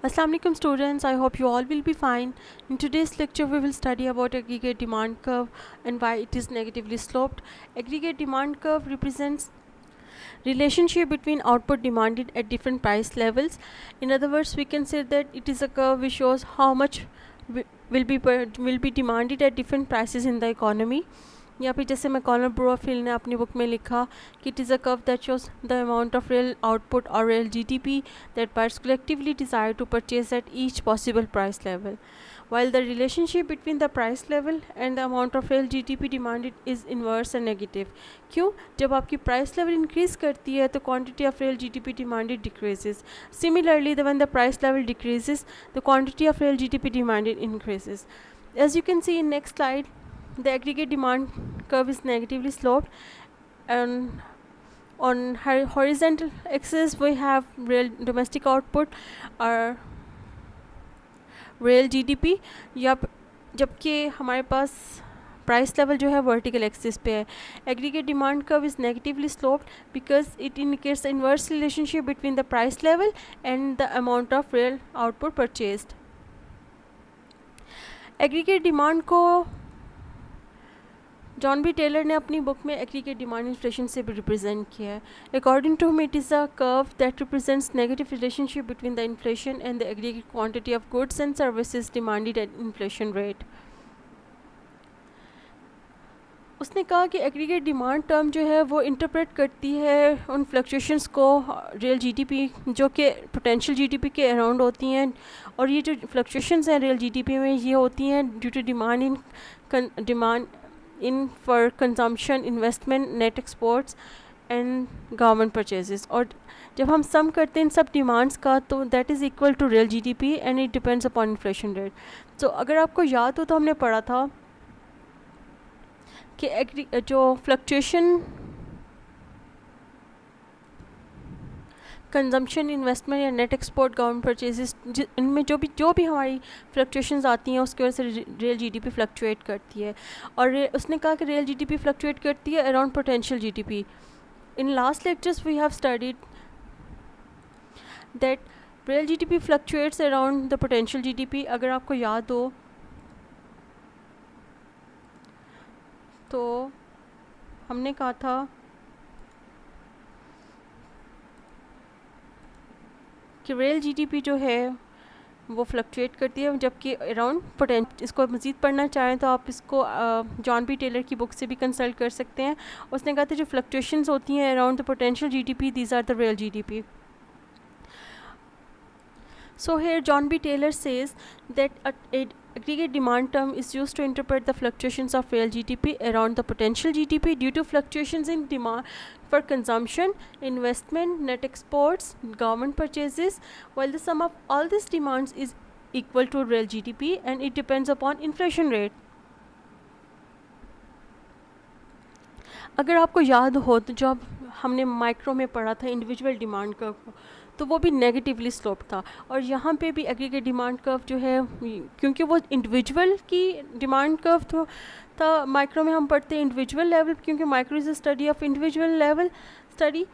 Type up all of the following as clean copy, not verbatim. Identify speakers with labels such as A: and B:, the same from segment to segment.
A: Assalamu alaikum students, I hope you all will be fine. In today's lecture we will study about aggregate demand curve and why it is negatively sloped. Aggregate demand curve represents relationship between output demanded at different price levels. In other words, we can say that it is a curve which shows how much will be demanded at different prices in the economy. या फिर जैसे मैकॉनल ब्रोफिल ने अपनी book में लिखा कि it is a curve that shows the amount of real output और real GDP that buyers collectively desire to purchase at each possible price level. While the relationship between the price level and the amount of real GDP demanded is inverse and negative. क्यों? जब आपकी price level increase करती है तो quantity of real GDP demanded decreases. Similarly, when the price level decreases, the quantity of real GDP demanded increases. As you can see in next slide, the aggregate demand curve is negatively sloped, and on horizontal axis we have real domestic output or real GDP, या जबकि हमारे पास price level जो है vertical axis पे है. Aggregate demand curve is negatively sloped because it indicates the inverse relationship between the price level and the amount of real output purchased. Aggregate demand को John B Taylor ने अपनी book में aggregate demand inflation से भी represent किया है. According to him it is a curve that represents negative relationship between the inflation and the aggregate quantity of goods and services demanded at inflation rate. उसने कहा कि aggregate demand term जो है वो इंटरप्रेट करती है उन फ्लक्चुएशंस को रियल जीडीपी जो कि पोटेंशियल जीडीपी के अराउंड होती हैं, और ये जो फ्लक्चुएशंस हैं रियल जीडीपी में ये होती हैं due to demand in for consumption, investment, net exports and government purchases. और जब हम सम करते हैं इन सब डिमांड्स का तो that is equal to real GDP and it depends upon inflation rate. तो अगर आपको याद हो तो हमने पढ़ा था कि जो फ्लक्चुएशन कंजम्पशन, इन्वेस्टमेंट या नेट एक्सपोर्ट, गवर्नमेंट परचेजेस, इनमें जो भी हमारी फ्लक्चुएशंस आती हैं उसकी वजह से रियल जीडीपी फ्लक्चुएट करती है. और उसने कहा कि रियल जीडीपी फ्लक्चुएट करती है around potential GDP. In last lectures we have studied that real GDP fluctuates around the potential GDP. अगर आपको याद हो तो हमने कहा था कि रियल जीडीपी जो है वो फ्लक्चुएट करती है जबकि अराउंड इसको मज़ीद पढ़ना चाहें तो आप इसको जॉन बी टेलर की बुक से भी कंसल्ट कर सकते हैं. उसने कहा था जो फ्लक्चुएशंस होती हैं around the potential GDP, these are the real GDP. So here John B. Taylor says that aggregate demand term is used to interpret the fluctuations of real GDP around the potential GDP due to fluctuations in demand for consumption, investment, net exports, government purchases, while the sum of all these demands is equal to real GDP and it depends upon inflation rate. अगर आपको याद हो तो जब हमने micro में पढ़ा था इंडिविजुअल डिमांड कर्व को तो वो भी नेगेटिवली स्लोप था, और यहाँ पे भी एग्रीगेट डिमांड कर्व जो है क्योंकि वो इंडिविजुअल की डिमांड कर्व था माइक्रो में हम पढ़ते हैं इंडिविजुअल लेवल क्योंकि micro is a study of individual level study,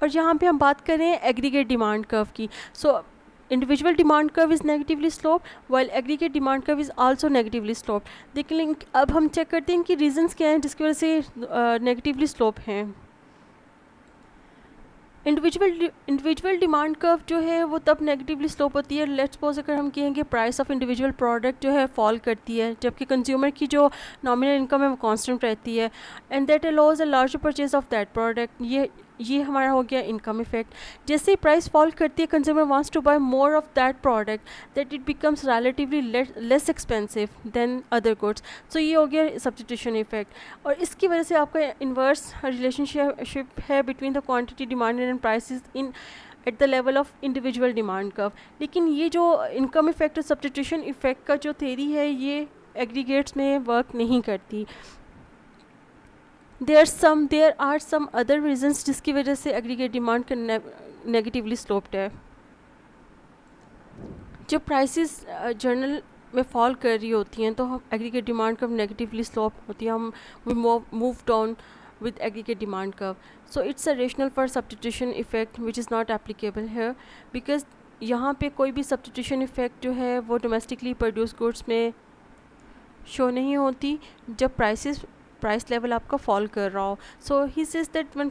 A: और यहाँ पे हम बात कर रहे हैं एग्रीगेट डिमांड कर्व की. सो individual demand curve is negatively sloped while aggregate demand curve is also negatively sloped. लेकिन अब हम चेक करते हैं कि रीजंस क्या हैं जिसकी वजह से नेगेटिवली स्लोप हैं. इंडिविजुअल डिमांड कर्व जो है वो तब नेगेटिवली स्लोप होती है लेट्स सपोज अगर हम कहें कि प्राइस ऑफ इंडिविजुअल प्रोडक्ट जो है फॉल करती है जबकि कंज्यूमर की जो नॉमिनल इनकम है वो कांस्टेंट रहती है and that allows a larger purchase of that product. ये हमारा हो गया इनकम इफेक्ट. जैसे ही प्राइस फॉल करती है consumer wants to buy more of that product that it becomes relatively less expensive than other goods. So ये हो गया सब्स्टिट्यूशन इफेक्ट, और इसकी वजह से आपका इन्वर्स रिलेशनशिप है between the quantity demanded and prices in at the level of individual demand curve. लेकिन ये जो इनकम इफेक्ट और सब्स्टिट्यूशन इफेक्ट का जो थ्योरी है ये एग्रीगेट्स में वर्क नहीं करती. there are some other reasons जिसकी वजह से एग्रीगेट डिमांड का नेगेटिवली स्लोप्ड है. जब प्राइसेस जर्नल में फॉल कर रही होती हैं तो हम aggregate demand curve negatively slope होती है, हम we move down with aggregate demand curve. So it's a rationale for substitution effect which is not applicable here because यहाँ पे कोई भी सब्स्टिट्यूशन इफ़ेक्ट जो है वो डोमेस्टिकली प्रोड्यूस गुड्स में शो नहीं होती जब प्राइस लेवल आपका फॉल कर रहा हो. So he says that when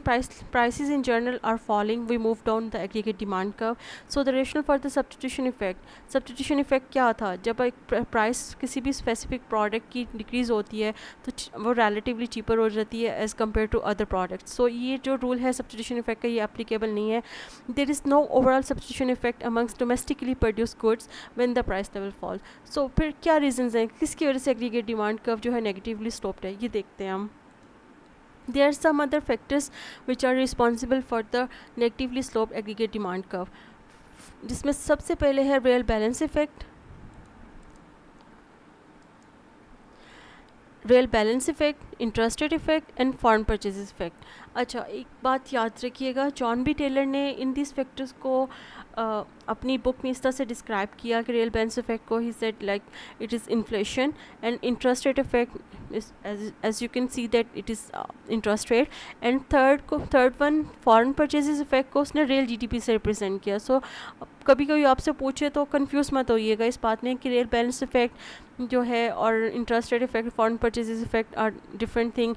A: prices in general are falling we move down the aggregate demand curve. So the rationale for the substitution effect क्या था, जब एक प्राइस किसी भी स्पेसिफिक प्रोडक्ट की डिक्रीज़ होती है तो वो रिलेटिवली चीपर हो जाती है as compare to other products. So ये जो रूल है सब्स्टिट्यूशन इफेक्ट का ये एप्लीकेबल नहीं है. There is no overall substitution effect amongst domestically produce goods when the price level fall. So फिर क्या रीजंस हैं किसकी वजह से एग्रीगेट डिमांड कर्व जो है नेगेटिवली स्लोप्ड है, ये देखते हैं हम. There are some other factors which are responsible for the negatively sloped aggregate demand curve, जिसमें सबसे पहले है real balance effect. Real balance effect, interest rate effect and foreign purchases effect. अच्छा, एक बात याद रखिएगा, जॉन बी टेलर ने इन दिस फैक्टर्स को अपनी बुक में इस तरह से डिस्क्राइब किया कि रियल बैलेंस इफ़ेक्ट को ही said like it is inflation and interest rate effect is as you can see that it is interest rate and third one foreign purchases effect को उसने रियल जीडीपी से represent किया. सो कभी कभी आपसे पूछे तो कंफ्यूज मत होइएगा इस बात में कि रियल बैलेंस इफ़ेक्ट जो है और interest rate effect, foreign purchases effect are different thing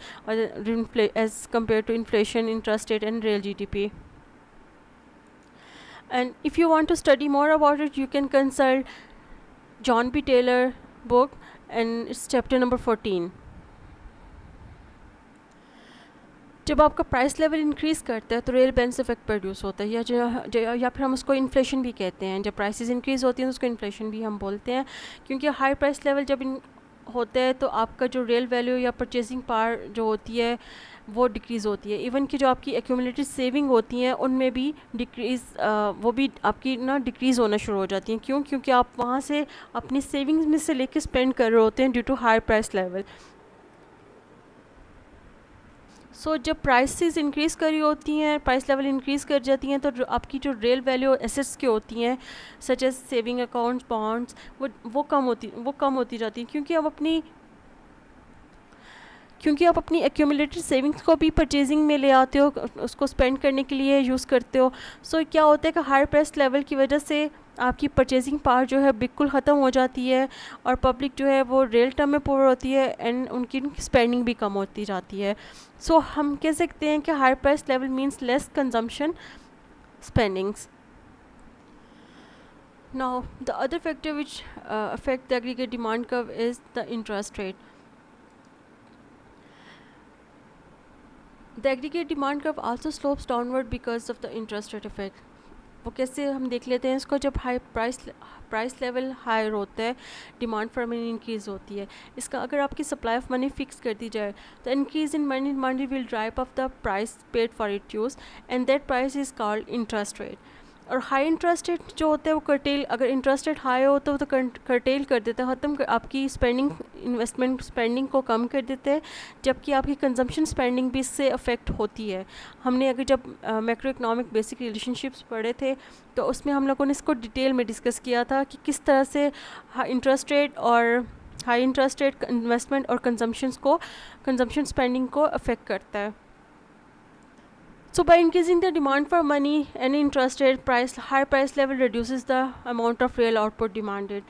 A: as compare to inflation, interest rate and real GDP. And if you want to study more about it, you can consult John B. Taylor book and it's chapter number 14. जब आपका price level increase करता है तो real balance effect produce होता है या फिर हम उसको इन्फ्लेशन भी कहते हैं. जब प्राइसेस इंक्रीज़ होती हैं तो उसको इन्फ्लेशन भी हम बोलते हैं, क्योंकि हाई प्राइस लेवल जब होता है तो आपका जो रियल वैल्यू या परचेजिंग पावर जो होती है वो डिक्रीज़ होती है. इवन कि जो आपकी एक्यूमुलेटेड सेविंग होती हैं उनमें भी डिक्रीज़ वो भी आपकी ना डिक्रीज़ होना शुरू हो जाती हैं. क्यों? क्योंकि आप वहाँ से अपनी सेविंग्स में से लेके स्पेंड कर रहे होते हैं due to high price level. So जब प्राइसेस इंक्रीज़ करी होती हैं, प्राइस लेवल इंक्रीज़ कर जाती हैं, तो आपकी जो रियल वैल्यू एसेट्स की होती हैं such as saving accounts, bonds, वो कम होती जाती हैं, क्योंकि आप अपनी एक्यूमुलेटेड सेविंग्स को भी परचेजिंग में ले आते हो, उसको स्पेंड करने के लिए यूज़ करते हो. सो क्या होता है कि हाई प्राइस लेवल की वजह से आपकी परचेजिंग पावर जो है बिल्कुल ख़त्म हो जाती है और पब्लिक जो है वो रियल टर्म में पुअर होती है एंड उनकी स्पेंडिंग भी कम होती जाती है. सो हम कह सकते हैं कि high price level means less consumption, spendings. Now the other factor which affect the aggregate demand curve is the interest rate. The aggregate demand curve also slopes downward because of the interest rate effect. वो कैसे हम देख लेते हैं इसको. जब high price level higher होता है, डिमांड फॉर मनी इंक्रीज़ होती है. इसका अगर आपकी सप्लाई ऑफ मनी फिक्स कर दी जाए तो increase in money demand will drive up the price paid for it use and that price is called interest rate. और हाई इंटरेस्ट रेट जो होता है वो कर्टेल, अगर इंटरेस्ट रेट हाई हो तो कर्टेल कर देता है, ख़त्म आपकी इन्वेस्टमेंट स्पेंडिंग को कम कर देते हैं, जबकि आपकी कंजम्पशन स्पेंडिंग भी इससे अफेक्ट होती है. हमने अगर जब मैक्रो इकोनॉमिक बेसिक रिलेशनशिप्स पढ़े थे तो उसमें हम लोगों ने इसको डिटेल में डिस्कस किया था कि किस तरह से इंटरेस्ट रेट और हाई इंटरेस्ट रेट इन्वेस्टमेंट और कंजम्पशन स्पेंडिंग को अफेक्ट करता है. So by increasing the demand for money and interest rate, high price level reduces the amount of real output demanded.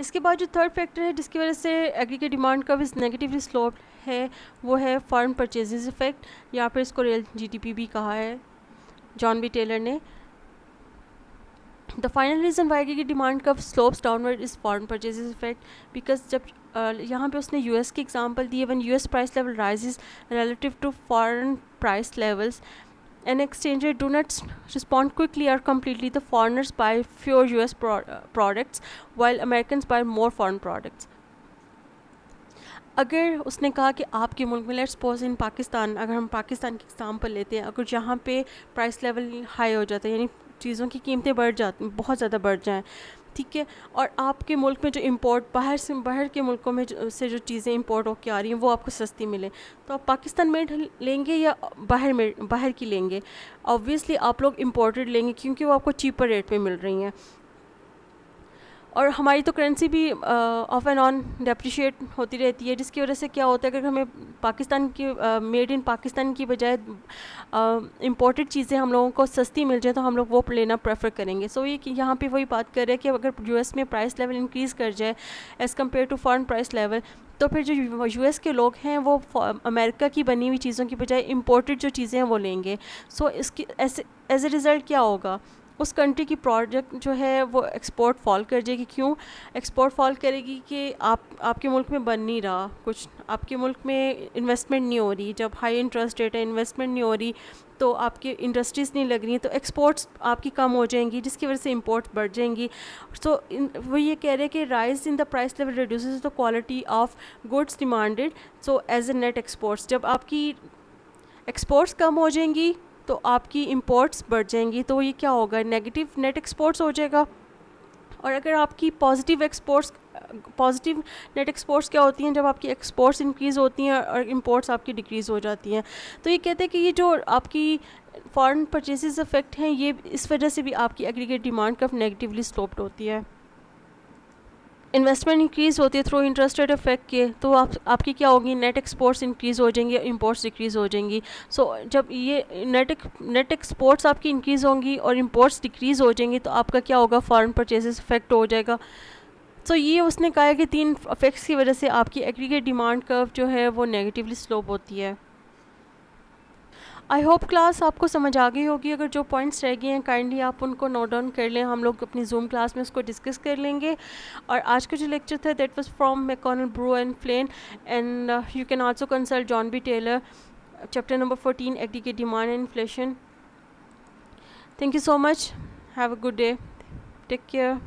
A: इसके बाद जो थर्ड फैक्टर है जिसकी वजह से aggregate demand curve is negatively sloped है वो है फॉरेन परचेजेस इफेक्ट, या फिर इसको रियल जीडीपी भी कहा है जॉन बी टेलर ने. The final reason why aggregate demand curve slopes downward is foreign purchases effect, because जब यहाँ पे उसने US की एग्जांपल दी है. when US price level rises relative to foreign price levels and exchange rate do not respond quickly or completely, the foreigners buy fewer US products while Americans buy more foreign products. अगर उसने कहा कि आपके मुल्क में, let's suppose in Pakistan, अगर हम पाकिस्तान की एग्जांपल लेते हैं, अगर जहाँ पे प्राइस लेवल हाई हो जाता है यानी चीज़ों की कीमतें बढ़ जाती, बहुत ज़्यादा बढ़ जाएं, ठीक है, और आपके मुल्क में जो इंपोर्ट बाहर के मुल्कों में से जो चीज़ें इंपोर्ट होकर आ रही हैं वो आपको सस्ती मिले, तो आप पाकिस्तान मेड लेंगे या बाहर की लेंगे? ऑब्वियसली आप लोग इंपोर्टेड लेंगे क्योंकि वो आपको चीपर रेट पे मिल रही हैं. और हमारी तो करेंसी भी ऑफ एंड ऑन डेप्रिशिएट होती रहती है, जिसकी वजह से क्या होता है अगर हमें पाकिस्तान की मेड इन पाकिस्तान की बजाय इम्पोर्टेड चीज़ें हम लोगों को सस्ती मिल जाए तो हम लोग वो लेना प्रेफर करेंगे। सो ये यहाँ पे वही बात कर रहे हैं कि अगर यूएस में प्राइस लेवल इंक्रीज़ कर जाए as compare to foreign price level, तो फिर जो यूएस के लोग हैं वो अमेरिका की बनी हुई चीज़ों की बजाय इम्पोर्टेड जो चीज़ें हैं वो लेंगे। सो इसकी एज ए रिज़ल्ट क्या होगा, उस कंट्री की प्रोडक्ट जो है वो एक्सपोर्ट फॉल कर जाएगी। क्यों एक्सपोर्ट फॉल करेगी कि आपके मुल्क में बन नहीं रहा कुछ, आपके मुल्क में इन्वेस्टमेंट नहीं हो रही, जब हाई इंटरेस्ट रेट है इन्वेस्टमेंट नहीं हो रही तो आपकी इंडस्ट्रीज़ नहीं लग रही, तो एक्सपोर्ट्स आपकी कम हो जाएंगी, जिसकी वजह से इंपोर्ट्स बढ़ जाएंगी। सो वो ये कह रहे हैं कि rise in the price level reduces the quality of goods demanded, so as a net exports, जब आपकी एक्सपोर्ट्स कम हो जाएंगी तो आपकी इंपोर्ट्स बढ़ जाएंगी, तो ये क्या होगा, नेगेटिव नेट एक्सपोर्ट्स हो जाएगा। और अगर आपकी पॉजिटिव नेट एक्सपोर्ट्स क्या होती हैं, जब आपकी एक्सपोर्ट्स इंक्रीज़ होती हैं और इंपोर्ट्स आपकी डिक्रीज़ हो जाती हैं। तो ये कहते हैं कि ये जो आपकी फॉरेन परचेसेस इफेक्ट हैं ये इस वजह से भी आपकी aggregate demand curve negatively sloped होती है। इन्वेस्टमेंट इंक्रीज़ होती है थ्रू इंटरेस्ट रेट इफेक्ट के, तो आपकी क्या होगी, नेट एक्सपोर्ट्स इंक्रीज़ हो जाएंगी, इंपोर्ट्स डिक्रीज़ हो जाएंगी। सो जब ये नेट एक्सपोर्ट्स आपकी इंक्रीज़ होंगी और इंपोर्ट्स डिक्रीज़ हो जाएंगी तो आपका क्या होगा, फॉरेन परचेसेस इफेक्ट हो जाएगा। सो ये उसने कहा है कि 3 इफेक्ट्स की वजह से आपकी एग्रीगेट डिमांड कर्व जो है वो नेगेटिवली स्लोप होती है। आई होप क्लास आपको समझ आ गई होगी। अगर जो पॉइंट्स रह गए हैं काइंडली आप उनको नोट डाउन कर लें, हम लोग अपनी जूम क्लास में उसको डिस्कस कर लेंगे। और आज का जो लेक्चर था that was from McConnell, Brue and Flynn, and you can also consult John B Taylor, chapter number 14, aggregate demand and inflation. Thank you so much, have a good day, take care.